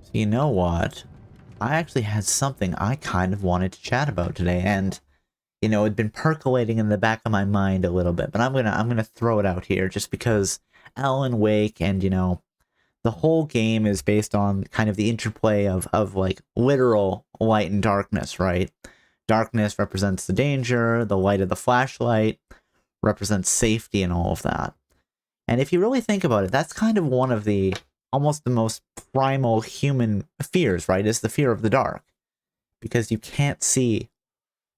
So you know what? I actually had something I kind of wanted to chat about today, and it'd been percolating in the back of my mind a little bit, but I'm gonna throw it out here just because Alan Wake and the whole game is based on kind of the interplay of like literal light and darkness, right? Darkness represents the danger, the light of the flashlight represents safety and all of that. And if you really think about it, that's kind of one of the almost the most primal human fears, right? Is the fear of the dark. Because you can't see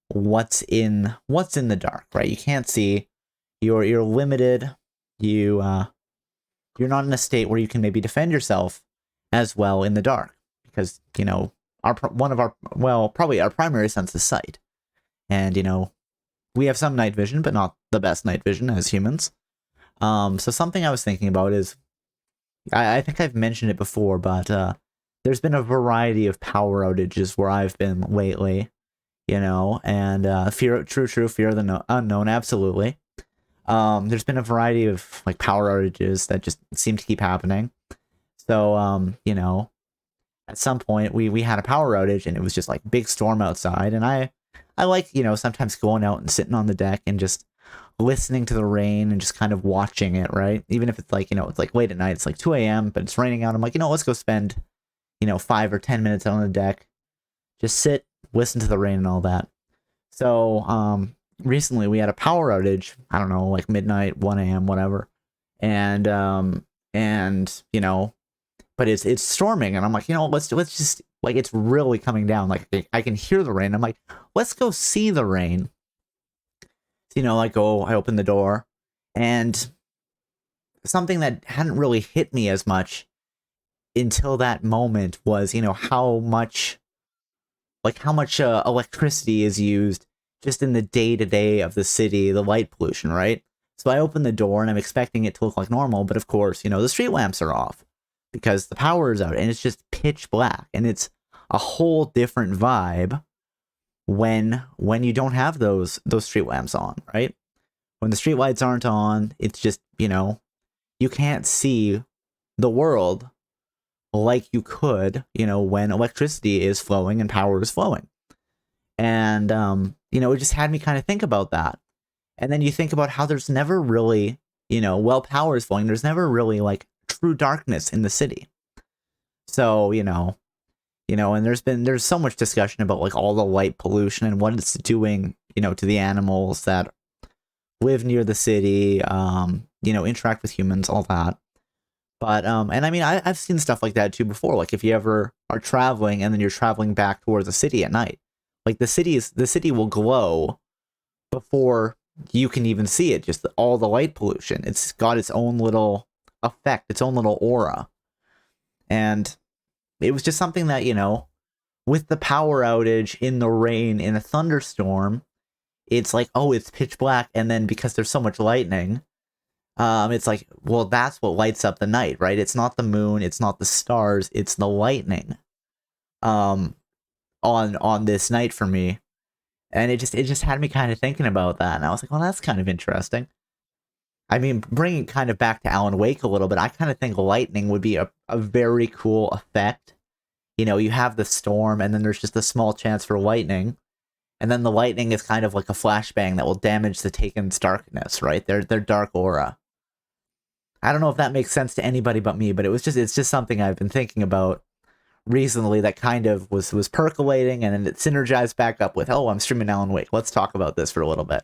what's in the dark, right? You can't see. You're limited. You're not in a state where you can maybe defend yourself as well in the dark. Because, one of our, well, probably our primary sense is sight. And, we have some night vision, but not the best night vision as humans. So something I was thinking about is, I think I've mentioned it before, but there's been a variety of power outages where I've been lately, and fear of the unknown, absolutely. There's been a variety of like power outages that just seem to keep happening. So, at some point we had a power outage and it was just like big storm outside, and I like, sometimes going out and sitting on the deck and just listening to the rain and just kind of watching it, right? Even if it's like, it's like late at night, it's like 2 a.m., but it's raining out. I'm like, let's go spend, 5 or 10 minutes out on the deck. Just sit, listen to the rain and all that. So, recently we had a power outage, I don't know, like midnight, 1 a.m., whatever. And, but it's storming, and I'm like, let's just, like, it's really coming down. Like, I can hear the rain. I'm like, let's go see the rain. I open the door, and something that hadn't really hit me as much until that moment was, how much electricity is used just in the day-to-day of the city, the light pollution, right? So I open the door, and I'm expecting it to look like normal, but of course, the street lamps are off because the power is out, and it's just pitch black, and it's a whole different vibe when you don't have those street lamps on, right? When the street lights aren't on, it's just, you can't see the world like you could, when electricity is flowing and power is flowing. And it just had me kind of think about that. And then you think about how there's never really, while power is flowing, there's never really like true darkness in the city. So, and there's so much discussion about like all the light pollution and what it's doing, to the animals that live near the city, interact with humans, all that. But and I mean, I've seen stuff like that too before. Like if you ever are traveling and then you're traveling back towards the city at night, like the city will glow before you can even see it. Just all the light pollution. It's got its own little effect, its own little aura, and it was just something that, with the power outage, in the rain, in a thunderstorm, it's like, oh, it's pitch black. And then because there's so much lightning, it's like, well, that's what lights up the night, right? It's not the moon, it's not the stars, it's the lightning, on this night for me. And it just had me kind of thinking about that. And I was like, well, that's kind of interesting. I mean, bringing it kind of back to Alan Wake a little bit, I kind of think lightning would be a very cool effect. You have the storm, and then there's just a small chance for lightning. And then the lightning is kind of like a flashbang that will damage the Taken's darkness, right? Their dark aura. I don't know if that makes sense to anybody but me, but it's just something I've been thinking about recently that kind of was percolating, and then it synergized back up with, oh, I'm streaming Alan Wake. Let's talk about this for a little bit.